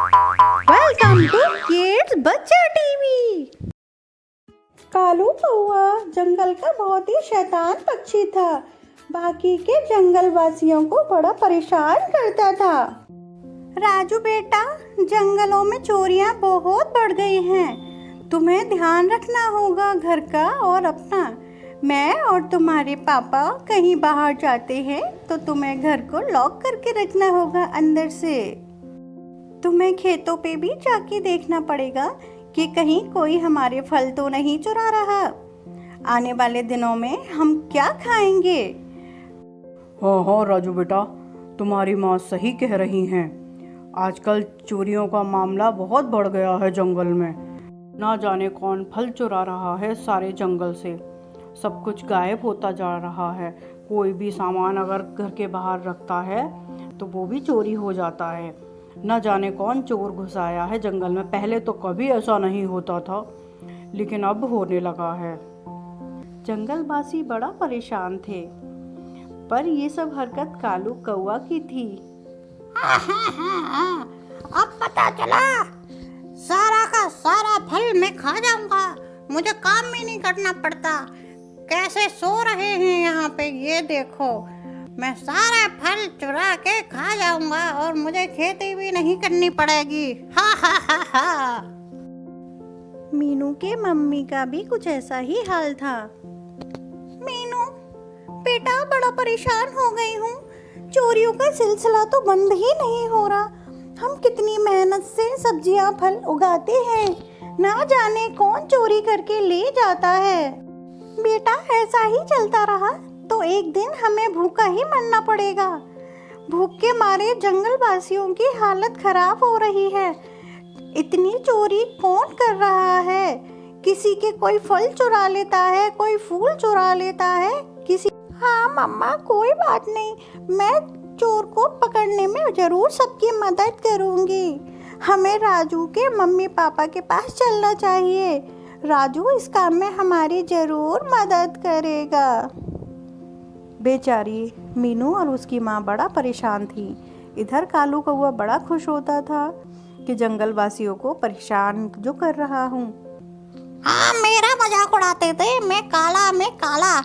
Welcome to kids बच्चा TV. Kalu कौआ जंगल का बहुत ही शैतान पक्षी था। बाकी के जंगल वासियों को बड़ा परेशान करता था। राजू बेटा, जंगलों में चोरियां बहुत बढ़ गई हैं। तुम्हें ध्यान रखना होगा घर का और अपना। मैं और तुम्हारे पापा कहीं बाहर जाते हैं तो तुम्हें घर को लॉक करके रखना होगा अंदर से। तुम्हें खेतों पे भी जाके देखना पड़ेगा कि कहीं कोई हमारे फल तो नहीं चुरा रहा। आने वाले दिनों में हम क्या खाएंगे? हाँ हाँ राजू बेटा, तुम्हारी माँ सही कह रही हैं। आजकल चोरियों का मामला बहुत बढ़ गया है जंगल में। ना जाने कौन फल चुरा रहा है सारे जंगल से। सब कुछ गायब होता जा रहा है। कोई भी सामान अगर घर के बाहर रखता है तो वो भी चोरी हो जाता है। न जाने कौन चोर घुस आया है जंगल में। पहले तो कभी ऐसा नहीं होता था, लेकिन अब होने लगा है। जंगलवासी बड़ा परेशान थे, पर ये सब हरकत कालू कौआ की थी। अब पता चला, सारा का सारा फल मैं खा जाऊंगा। मुझे काम भी नहीं करना पड़ता। कैसे सो रहे हैं यहाँ पे, ये देखो। मैं सारा फल चुरा के खा जाऊंगा और मुझे खेती भी नहीं करनी पड़ेगी। हा हा हा हा। मीनू के मम्मी का भी कुछ ऐसा ही हाल था। मीनू बेटा, बड़ा परेशान हो गई हूँ। चोरियों का सिलसिला तो बंद ही नहीं हो रहा। हम कितनी मेहनत से सब्जियां फल उगाते हैं, ना जाने कौन चोरी करके ले जाता है। बेटा, ऐसा ही चलता रहा तो एक दिन हमें भूखा ही मरना पड़ेगा। भूख के मारे जंगल वासियों की हालत खराब हो रही है। इतनी चोरी कौन कर रहा है? किसी के कोई फल चुरा लेता है, कोई फूल चुरा लेता है, किसी। हाँ मम्मा, कोई बात नहीं, मैं चोर को पकड़ने में जरूर सबकी मदद करूंगी। हमें राजू के मम्मी पापा के पास चलना चाहिए। राजू इस काम में हमारी जरूर मदद करेगा। बेचारी मीनू और उसकी माँ बड़ा परेशान थी। इधर कालू कौआ बड़ा खुश होता था कि जंगल वासियों को परेशान जो कर रहा हूँ। हाँ, मेरा मजाक उड़ाते थे, मैं काला।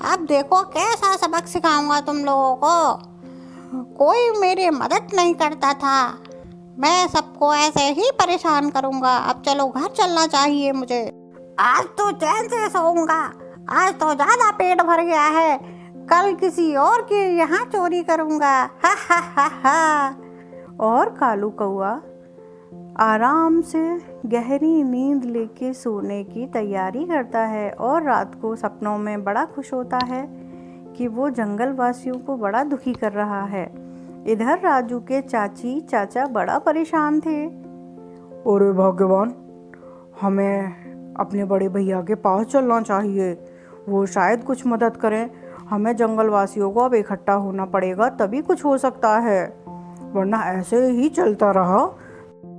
अब देखो कैसा सबक सिखाऊंगा तुम लोगों को। कोई मेरी मदद नहीं करता था, मैं सबको ऐसे ही परेशान करूंगा। अब चलो घर चलना चाहिए मुझे। आज तो चैन से सोऊंगा। आज तो ज्यादा पेट भर गया है। कल किसी और के यहाँ चोरी करूंगा। हा हा हा हा। और कालू कौआ आराम से गहरी नींद लेके सोने की तैयारी करता है और रात को सपनों में बड़ा खुश होता है कि वो जंगल वासियों को बड़ा दुखी कर रहा है। इधर राजू के चाची चाचा बड़ा परेशान थे। अरे भगवान, हमें अपने बड़े भैया के पास चलना चाहिए। वो शायद कुछ मदद करें। हमें जंगल वासियों को अब इकट्ठा होना पड़ेगा, तभी कुछ हो सकता है। वरना ऐसे ही चलता रहा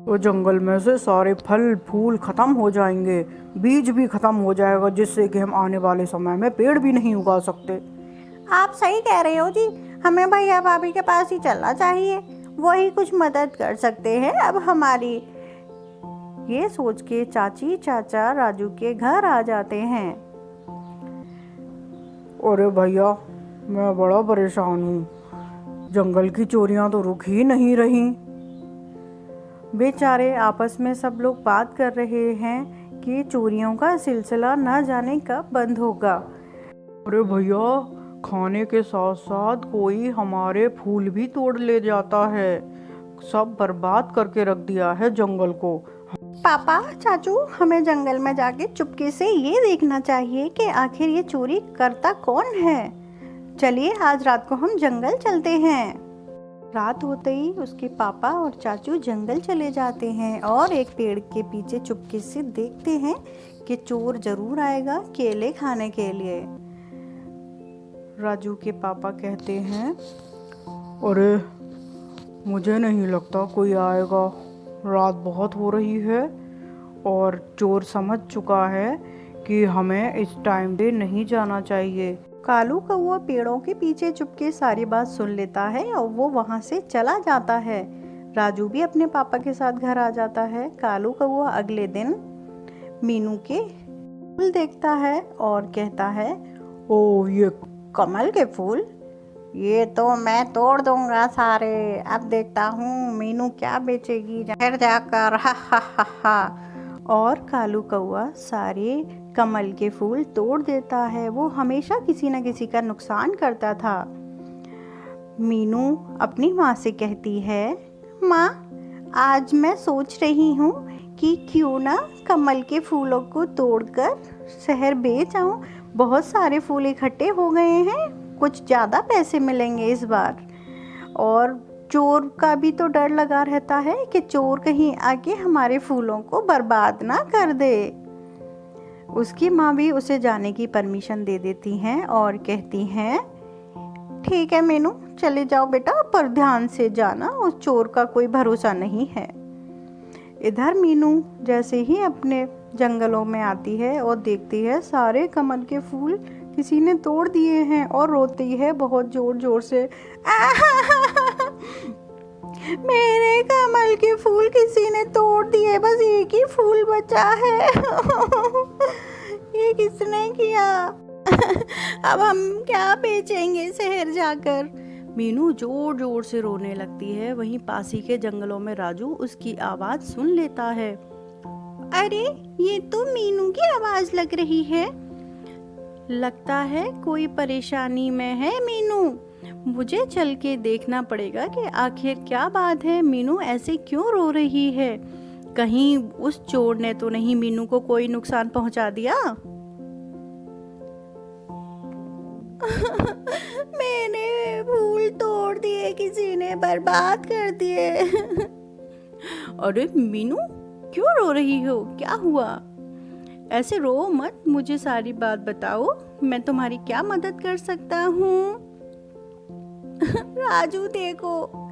तो जंगल में से सारे फल फूल ख़त्म हो जाएंगे, बीज भी ख़त्म हो जाएगा, जिससे कि हम आने वाले समय में पेड़ भी नहीं उगा सकते। आप सही कह रहे हो जी, हमें भैया भाभी के पास ही चलना चाहिए। वही कुछ मदद कर सकते हैं अब हमारी। ये सोच के चाची चाचा राजू के घर आ जाते हैं। अरे भैया, मैं बड़ा परेशान हूँ। जंगल की चोरियाँ तो रुक ही नहीं रही। बेचारे आपस में सब लोग बात कर रहे हैं कि चोरियों का सिलसिला न जाने कब बंद होगा। अरे भैया, खाने के साथ साथ कोई हमारे फूल भी तोड़ ले जाता है। सब बर्बाद करके रख दिया है जंगल को। पापा चाचू, हमें जंगल में जाके चुपके से ये देखना चाहिए कि आखिर ये चोरी करता कौन है। चलिए आज रात को हम जंगल चलते हैं। रात होते ही उसके पापा और चाचू जंगल चले जाते हैं और एक पेड़ के पीछे चुपके से देखते हैं कि चोर जरूर आएगा केले खाने के लिए। राजू के पापा कहते हैं, अरे मुझे नहीं लगता कोई आएगा। रात बहुत हो रही है और चोर समझ चुका है कि हमें इस टाइम पे नहीं जाना चाहिए। कालू कौआ पेड़ों के पीछे चुपके सारी बात सुन लेता है और वो वहाँ से चला जाता है। राजू भी अपने पापा के साथ घर आ जाता है। कालू कौआ अगले दिन मीनू के फूल देखता है और कहता है, ओ ये कमल के फूल, ये तो मैं तोड़ दूंगा सारे। अब देखता हूँ मीनू क्या बेचेगी शहर जाकर। हा हा हा हा। और कालू कौआ सारे कमल के फूल तोड़ देता है। वो हमेशा किसी न किसी का नुकसान करता था। मीनू अपनी माँ से कहती है, माँ आज मैं सोच रही हूँ कि क्यों ना कमल के फूलों को तोड़कर शहर बेच आऊँ। बहुत सारे फूल इकट्ठे हो गए हैं, कुछ ज़्यादा पैसे मिलेंगे इस बार। और चोर का भी तो डर लगा रहता है कि चोर कहीं आके हमारे फूलों को बर्बाद ना कर दे। उसकी माँ भी उसे जाने की परमिशन दे देती हैं और कहती हैं, ठीक है मीनू, चले जाओ बेटा, पर ध्यान से जाना, उस चोर का कोई भरोसा नहीं है। इधर मीनू जैसे ही अपने जंगलों में आती है और देखती है सारे कमल के फूल किसी ने तोड़ दिए हैं और रोती है बहुत जोर जोर से, मेरे कमल के फूल किसी ने तोड़ दिए, बस एक ही फूल बचा है। ये किसने किया? अब हम क्या बेचेंगे शहर जाकर? मीनू जोर जोर से रोने लगती है। वहीं पास ही के जंगलों में राजू उसकी आवाज सुन लेता है। अरे ये तो मीनू की आवाज लग रही है। लगता है कोई परेशानी में है मीनू। मुझे चल के देखना पड़ेगा कि आखिर क्या बात है, मीनू ऐसे क्यों रो रही है। कहीं उस चोर ने तो नहीं मीनू को कोई नुकसान पहुंचा दिया। मैंने फूल तोड़ दिए, किसी ने बर्बाद कर दिए। अरे मीनू क्यों रो रही हो, क्या हुआ? ऐसे रो मत, मुझे सारी बात बताओ, मैं तुम्हारी क्या मदद कर सकता हूँ। राजू देखो,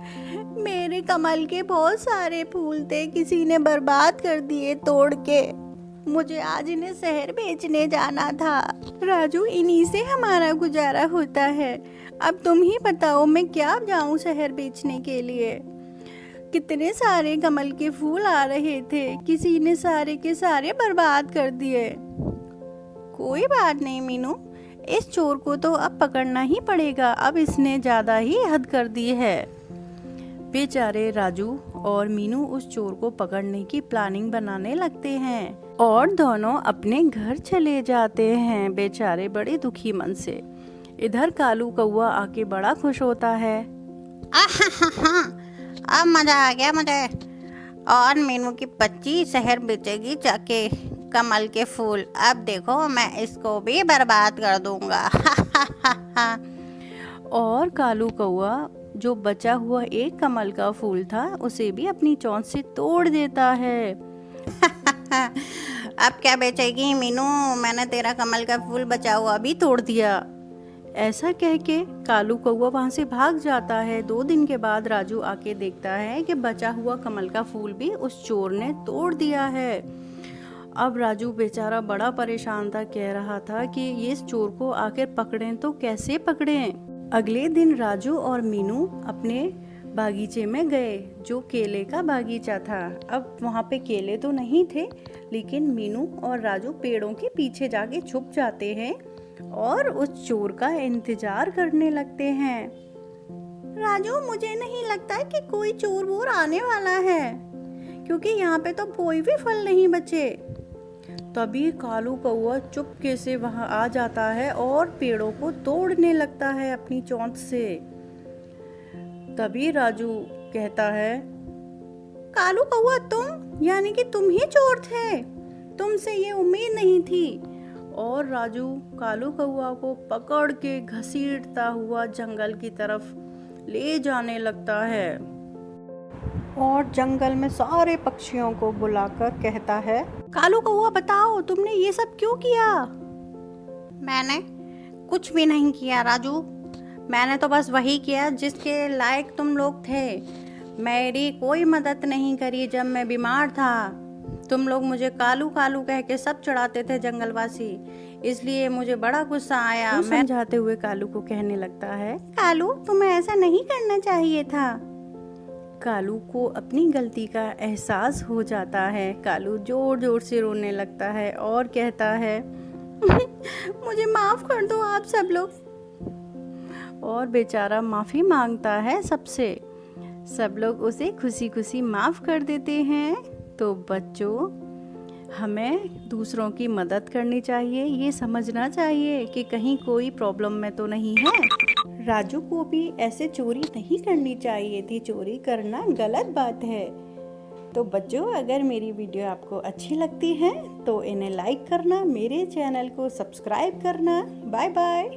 मेरे कमल के बहुत सारे फूल थे, किसी ने बर्बाद कर दिए तोड़ के। मुझे आज इन्हें शहर बेचने जाना था। राजू इन्हीं से हमारा गुजारा होता है। अब तुम ही बताओ मैं क्या जाऊं शहर बेचने के लिए। कितने सारे कमल के फूल आ रहे थे, किसी ने सारे के सारे बर्बाद कर दिए। कोई बात नहीं मीनू, इस चोर को तो अब पकड़ना ही पड़ेगा, अब इसने ज्यादा ही हद कर दी है। बेचारे राजू और मीनू उस चोर को पकड़ने की प्लानिंग बनाने लगते हैं और दोनों अपने घर चले जाते हैं, बेचारे बड़े दुखी मन से। इधर कालू कौआ आके बड़ा खुश होता है। अब मजा आ गया मुझे। और मीनू की बच्ची शहर बेचेगी जाके कमल के फूल। अब देखो मैं इसको भी बर्बाद कर दूंगा। और कालू कौआ जो बचा हुआ एक कमल का फूल था उसे भी अपनी चोंच से तोड़ देता है। अब क्या बेचेगी मीनू, मैंने तेरा कमल का फूल बचा हुआ भी तोड़ दिया। ऐसा कह के कालू कौआ वहां से भाग जाता है। 2 दिन के बाद राजू आके देखता है कि बचा हुआ कमल का फूल भी उस चोर ने तोड़ दिया है। अब राजू बेचारा बड़ा परेशान था, कह रहा था कि ये इस चोर को आखिर पकड़ें तो कैसे पकड़ें। अगले दिन राजू और मीनू अपने बागीचे में गए, जो केले का बागीचा था। अब वहाँ पे केले तो नहीं थे, लेकिन मीनू और राजू पेड़ों के पीछे जाके छुप जाते हैं और उस चोर का इंतजार करने लगते हैं। राजू मुझे नहीं लगता कि कोई चोर वोर आने वाला है, क्योंकि यहाँ पे तो कोई भी फल नहीं बचे। तभी कालू कौआ चुपके से वहां आ जाता है और पेड़ों को तोड़ने लगता है अपनी चोंच से। तभी राजू कहता है, कालू कौआ तुम, यानी कि तुम ही चोर थे, तुमसे ये उम्मीद नहीं थी। और राजू कालू कौआ को पकड़ के घसीटता हुआ जंगल की तरफ ले जाने लगता है और जंगल में सारे पक्षियों को बुलाकर कहता है, कालू कौआ बताओ तुमने ये सब क्यों किया? मैंने कुछ भी नहीं किया राजू, मैंने तो बस वही किया जिसके लायक तुम लोग थे। मेरी कोई मदद नहीं करी जब मैं बीमार था। तुम लोग मुझे कालू कालू कह के सब चढ़ाते थे जंगलवासी, इसलिए मुझे बड़ा गुस्सा आया। मैं समझाते हुए कालू को कहने लगता है, कालू तुम्हें ऐसा नहीं करना चाहिए था। कालू को अपनी गलती का एहसास हो जाता है। कालू ज़ोर ज़ोर से रोने लगता है और कहता है मुझे माफ़ कर दो आप सब लोग। और बेचारा माफ़ी मांगता है सबसे। सब लोग उसे खुशी खुशी माफ़ कर देते हैं। तो बच्चों, हमें दूसरों की मदद करनी चाहिए, ये समझना चाहिए कि कहीं कोई प्रॉब्लम में तो नहीं है। राजू को भी ऐसे चोरी नहीं करनी चाहिए थी, चोरी करना गलत बात है। तो बच्चों, अगर मेरी वीडियो आपको अच्छी लगती है तो इन्हें लाइक करना, मेरे चैनल को सब्सक्राइब करना। Bye bye.